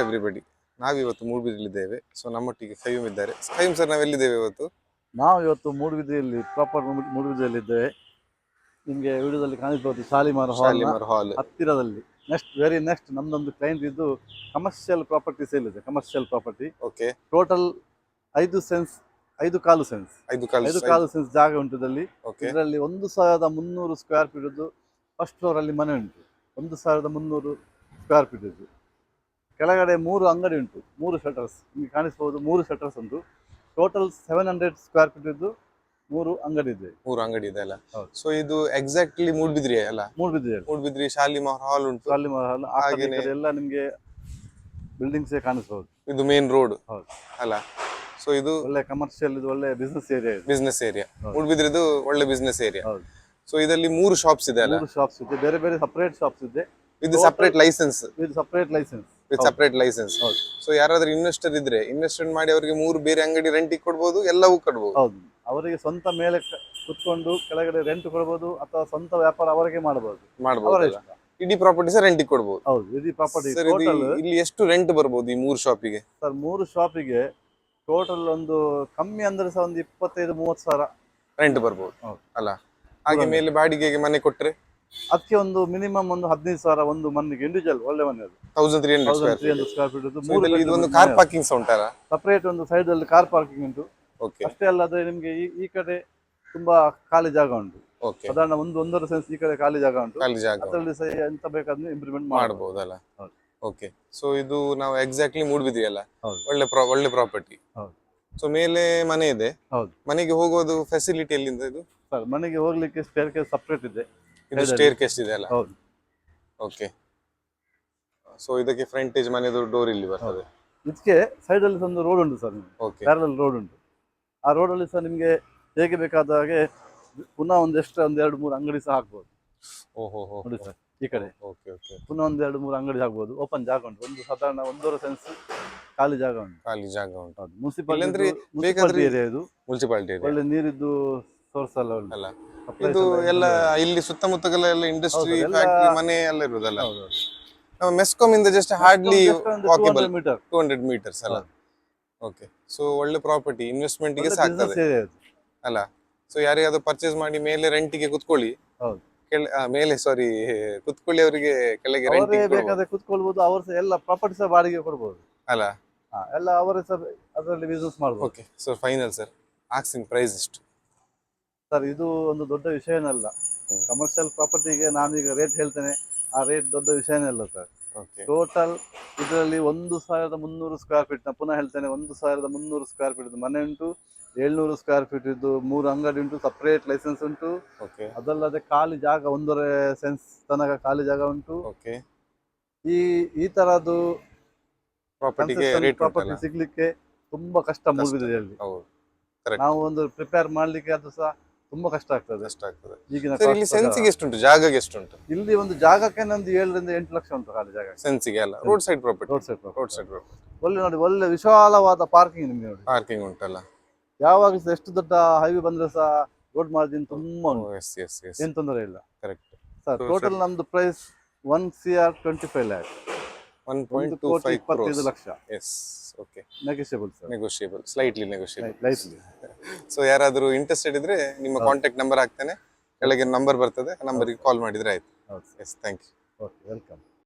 Everybody, ನಾವಿವತ್ತು ಮೂಡುಬಿದ್ರೆಯಲ್ಲಿದ್ದೇವೆ. So ನಮ್ಮೊಟ್ಟಿಗೆ ಕೈಯೂಮ್ ಇದ್ದಾರೆ. ಕೈಯೂಮ್ ಸರ್, ನಾವೆಲ್ಲಿದ್ದೇವೆ ಇವತ್ತು? ನಾವು ಇವತ್ತು ಮೂಡುಬಿದ್ರೆಯಲ್ಲಿ ಪ್ರಾಪರ್ ಮೂಡುಬಿದ್ರೆಯಲ್ಲಿದ್ದೇವೆ. ನಿಮಗೆ ವಿಡಿಯೋದಲ್ಲಿ ಕಾಣಿಸಬಹುದು ಶಾಲಿಮಾರ್ ಹಾಲ್ ಹತ್ತಿರದಲ್ಲಿ. ವೆರಿ ನೆಕ್ಸ್ಟ್ ನಮ್ದೊಂದು ಕ್ಲೈಂಟ್ ಇದ್ದು ಕಮರ್ಷಿಯಲ್ ಪ್ರಾಪರ್ಟಿ ಸೇಲ್ ಇದೆ. Commercial property okay. Total 5 sense ಜಾಗ ಉಂಟು ಇದರಲ್ಲಿ. ಇದರಲ್ಲಿ 1300 ಸ್ಕ್ವೇರ್ ಫೀಟ್ ಇದ್ದು ಫಸ್ಟ್ ಫ್ಲೋರ್ ಅಲ್ಲಿ ಮನೆ ಉಂಟು. 1300 ಸ್ಕ್ವೇರ್ ಫೀಟ್ ಇದ್ದು ಕೆಳಗಡೆ 3 ಅಂಗಡಿ ಉಂಟು. 3 ಶಟರ್ಸ್ ನಿಮಗೆ ಕಾಣಿಸಬಹುದು. 3 ಶಟರ್ಸ್ ಉಂಟು. ಟೋಟಲ್ 700 ಸ್ಕ್ವೇರ್ ಫೀಟ್ ಇದ್ದು 3 ಅಂಗಡಿ ಇದೆ. 3 ಅಂಗಡಿ ಇದೆ ಅಲ್ಲ? ಸೊ ಇದು ಎಕ್ಸಾಕ್ಟ್ಲಿ ಮೂಡುಬಿದ್ರೆ ಅಲ್ಲ? ಮೂಡುಬಿದ್ರೆ ಶಾಲಿಮಾರ್ ಹಾಲ್ ಉಂಟು. ಶಾಲಿಮಾರ್ ಹಾಲ್ ಹಾಗೆ ಎಲ್ಲ ನಿಮಗೆ ಬಿಲ್ಡಿಂಗ್ಸ್ ಕಾಣಿಸಬಹುದು. ಇದು ಮೇನ್ ರೋಡ್ ಅಲ್ಲ? ಸೊ ಇದು ಒಳ್ಳೆ ಕಮರ್ಷಿಯಲ್, ಇದು ಒಳ್ಳೆ ಬಿಸಿನೆಸ್ ಏರಿಯಾ. ಮೂಡುಬಿದ್ರೆದು ಒಳ್ಳೆ ಬಿಸಿನೆಸ್ ಏರಿಯಾ. ಸೊ ಇದರಲ್ಲಿ 3 ಶಾಪ್ಸ್ ಇದೆ ಅಲ್ಲ? 3 ಶಾಪ್ಸ್ ಇದೆ, ಬೇರೆ ಬೇರೆ ಸಪರೇಟ್ ಶಾಪ್ಸ್ ಇದೆ. ಇದು separate license. With separate license. So ಯಾರಾದ್ರೂ ಇನ್ವೆಸ್ಟರ್ ಇದ್ರೆ ಇನ್ವೆಸ್ಟ್ಮೆಂಟ್ ಮಾಡಿ ಅವರಿಗೆ 3 ಬೇರೆ ಅಂಗಡಿ ರೆಂಟಿಗೆ ಕೊಡ್ಬೋದು, ಎಲ್ಲವೂ ಕೊಡ್ಬೋದು. ಹೌದು, ಅವರಿಗೆ ಸ್ವಂತ ಮೇಲೆ ಕುತ್ಕೊಂಡು ಕೆಳಗಡೆ ರೆಂಟ್ ಕೊಡಬಹುದು ಅಥವಾ ಸ್ವಂತ ವ್ಯಾಪಾರ ಅವರಿಗೆ ಮಾಡಬಹುದು. ಇಡೀ ಪ್ರಾಪರ್ಟಿ ಸರ್ ರೆಂಟಿಗೆ ಕೊಡ್ಬೋದು. ಹೌದು, ಇಡೀ ಪ್ರಾಪರ್ಟಿ. ಇಲ್ಲಿ ಎಷ್ಟು ರೆಂಟ್ ಬರ್ಬೋದು ಈ 3 ಶಾಪಿಗೆ? ಸರ್ 3 ಶಾಪಿಗೆ ಟೋಟಲ್ ಒಂದು ಕಮ್ಮಿ ಅಂದ್ರೆ ಸಹ ಒಂದು 25-30 ಸಾವಿರ ರೆಂಟ್ ಬರ್ಬೋದು ಅಲ್ಲ? ಹಾಗೆ ಮೇಲೆ ಬಾಡಿಗೆಗೆ ಮನೆ ಕೊಟ್ರೆ ಅದಕ್ಕೆ ಒಂದು ಮಿನಿಮಮ್ ಒಂದು 15 ಸಾವಿರ ಒಂದು ಮನೆಗೆ. ಇಂಡಿವಿಜುವಲ್ ಒಳ್ಳೆ ಮನೆ ಅದು. 1300 ಸ್ಕ್ವೇರ್ ಫೀಟ್ ಇದ್ದು. ಇದು ಒಂದು ಕಾರ್ ಪಾರ್ಕಿಂಗ್ ಉಂಟಲ್ಲ? ಸಪರೇಟ್ ಒಂದು ಸೈಡ್ ಅಲ್ಲಿ ಕಾರ್ ಪಾರ್ಕಿಂಗ್ ಉಂಟು. ಅಷ್ಟೇ ಅಲ್ಲದೆ ನಿಮ್ಗೆ ಈ ಕಡೆ ತುಂಬಾ ಖಾಲಿ ಜಾಗ ಉಂಟು. ಸಾಧಾರಣ 1.5 ಸೆನ್ಸ್ ಈ ಕಡೆ ಖಾಲಿ ಜಾಗ ಉಂಟು. ಅದರಲ್ಲಿ ಸಹ ಎಂತ ಬೇಕಾದ್ರೂ ಇಂಪ್ರೂವ್ಮೆಂಟ್ ಮಾಡಬಹುದಲ್ಲ? ಓಕೆ. ಸೊ ಇದು ನಾವು ಎಕ್ಸಾಕ್ಟ್ಲಿ ಮೂಡುಬಿದ್ರೆ ಅಲ್ಲ? ಒಳ್ಳೆ ಪ್ರಾಪರ್ಟಿ. ಸೊ ಮೇಲೆ ಮನೆ ಇದೆ. ಮನೆಗೆ ಹೋಗೋದು ಫೆಸಿಲಿಟಿ ಎಲ್ಲಿಂದ ಇದು? ಸರ್ ಮನೆಗೆ ಹೋಗ್ಲಿಕ್ಕೆ ಸ್ಟೇರ್ ಕೇಸ್ ಸಪರೇಟ್ ಇದೆ. ಇದು ಸ್ಟೇರ್ ಕೇಸ್ ಇದೆ ಅಲ್ಲ? ಹೌದು. ಓಕೆ. ಸೊ ಇದಕ್ಕೆ ಫ್ರಂಟೇಜ್ ಮನೆದು ಡೋರ್ ಇಲ್ಲಿ ಬರ್ತದೆ. ಇದಕ್ಕೆ ಸೈಡ್ ಅಲ್ಲಿ ಒಂದು ರೋಡ್ ಉಂಟು ಸರ್. ಪ್ಯಾರಲಲ್ ರೋಡ್ ಉಂಟು. ಆ ರೋಡ್ ಅಲ್ಲಿ ಸಹ ನಿಮ್ಗೆ ಹೇಗೆ ಬೇಕಾದ ಹಾಗೆ ಪುನಃ ಒಂದು 2-3 ಅಂಗಡಿ ಸಹ ಹಾಕ್ಬೋದು. ನೋಡಿ ಸರ್ ಈ ಕಡೆ ಪುನಃ 2-3 ಅಂಗಡಿ ಹಾಕ್ಬೋದು. ಓಪನ್ ಜಾಗ ಉಂಟು. ಒಂದು ಸಾಧಾರಣ 1.5 ಸೆನ್ಸ್ ಖಾಲಿ ಜಾಗ ಉಂಟು. ಮುನ್ಸಿಪಾಲಿಟಿ ಏರಿಯಾ ಇದು. ಒಳ್ಳೆ ನೀರಿದ್ದು ಸೋರ್ಸ್ ಅಲ್ಲ? ಇದು ಎಲ್ಲ ಇಲ್ಲಿ ಸುತ್ತಮುತ್ತಲೆಲ್ಲ ಇಂಡಸ್ಟ್ರಿ, ಫ್ಯಾಕ್ಟರಿ, ಮನೆ ಎಲ್ಲ ಇರುದಲ್ಲ? ನಾವು ಮೆಸ್ಕಾಂ ಇಂದ ಜಸ್ಟ್ ಹಾರ್ಡ್ಲಿ ವಾಕೇಬಲ್ 200 ಮೀಟರ್ಸ್ ಅಲ್ಲ? ಓಕೆ. ಸೊ ಒಳ್ಳೆ ಪ್ರಾಪರ್ಟಿ, ಇನ್ವೆಸ್ಟ್ಮೆಂಟ್ ಗೆ ಸಾಕ್ತದೆ ಅಲ್ಲ? ಸೊ ಯಾರಿಗಾದ್ರೂ ಪರ್ಚೇಸ್ ಮಾಡಿ ಮೇಲೆ ರೆಂಟಿಗೆ ಕುತ್ಕೊಳ್ಳಿ, ಮೇಲೆ ಕುತ್ಕೊಳ್ಳಿ, ಅವರಿಗೆ ಕೆಳಗೆ ಬೇಕಾದ್ರೆ ಕುತ್ಕೊಳ್ಬಹುದು. ಅವರು ಸಹ ಎಲ್ಲ ಪ್ರಾಪರ್ಟಿ ಸಹ ಬಾಡಿಗೆ ಕೊಡಬಹುದು ಅಲ್ಲ? ಎಲ್ಲ ಅವರೇ ಸಹ ಅದರಲ್ಲಿ ಬಿಸಿನೆಸ್ ಮಾಡಬಹುದು. Okay. So final sir asking price ಎಷ್ಟು? ಸರ್ ಇದು ಒಂದು ದೊಡ್ಡ ವಿಷಯನಲ್ಲ. ಕಮರ್ಷಿಯಲ್ ಪ್ರಾಪರ್ಟಿಗೆ ನಾನೀಗ ರೇಟ್ ಹೇಳ್ತೇನೆ, ಆ ರೇಟ್ ದೊಡ್ಡ ವಿಷಯನೇ ಅಲ್ಲ ಸರ್. ಟೋಟಲ್ ಇದರಲ್ಲಿ 1300 ಸ್ಕ್ವೇರ್ ಫೀಟ್, ನಾ ಪುನಃ ಹೇಳ್ತೇನೆ, 1300 ಸ್ಕ್ವೇರ್ ಫೀಟ್ ಮನೆ ಉಂಟು. 700 ಸ್ಕ್ವೇರ್ ಫೀಟ್ ಇದ್ದು 3 ಅಂಗಡಿ ಉಂಟು. ಸಪರೇಟ್ ಲೈಸೆನ್ಸ್ ಉಂಟು. ಅದಲ್ಲದೆ ಖಾಲಿ ಜಾಗ 1.5 ಸೆನ್ಸ್ ತನಕ ಖಾಲಿ ಜಾಗ ಉಂಟು. ಈ ತರದ್ದು ಪ್ರಾಪರ್ಟಿ ಸಿಗ್ಲಿಕ್ಕೆ ತುಂಬಾ ಕಷ್ಟ ಮೂಡುಬಿದ್ರೆಯಲ್ಲಿ. ನಾವು ಒಂದು ಪ್ರಿಪೇರ್ ಮಾಡ್ಲಿಕ್ಕೆ ಅದು ಸಹ ತುಂಬಾ ಕಷ್ಟ ಆಗ್ತದೆ. ಇಲ್ಲಿ ಒಂದು ಜಾಗಕ್ಕೆ ನಂದು 7-8 ಲಕ್ಷ ಉಂಟು ಖಾಲಿ ಜಾಗ. ಸೆನ್ಸಿಗೆ ಅಲ್ಲ? Road side property. ಒಳ್ಳೆ ನೋಡಿ, ಒಳ್ಳೆ ವಿಶಾಲವಾದ ಪಾರ್ಕಿಂಗ್ ನಿಮ್ಗೆ ನೋಡಿ. ಪಾರ್ಕಿಂಗ್ ಉಂಟಲ್ಲ? ಯಾವಾಗ ಎಷ್ಟು ದೊಡ್ಡ ಹೈವೇ ಬಂದ್ರೆ ಸಹ ರೋಡ್ ಮಾರ್ಜಿನ್ ತುಂಬಾ ಉಂಟು. ಏನ್ ತೊಂದರೆ ಇಲ್ಲ. ಕರೆಕ್ಟ್ ಸರ್ ಟೋಟಲ್ ನಮ್ದು price 1,25 lakh. 1.25 lakh. Yes. Okay. Negotiable sir. Negotiable, slightly negotiable. So ಯಾರಾದರೂ ಇಂಟ್ರೆಸ್ಟೆಡ್ ಇದ್ರೆ ನಿಮ್ಮ ಕಾಂಟ್ಯಾಕ್ಟ್ ನಂಬರ್ ಹಾಕ್ತೇನೆ, ಕೆಳಗೆ ನಂಬರ್ ಬರ್ತದೆ, ನಂಬರ್ಗೆ ಕಾಲ್ ಮಾಡಿದ್ರೆ ಆಯ್ತು. Yes, thank you. Okay, welcome.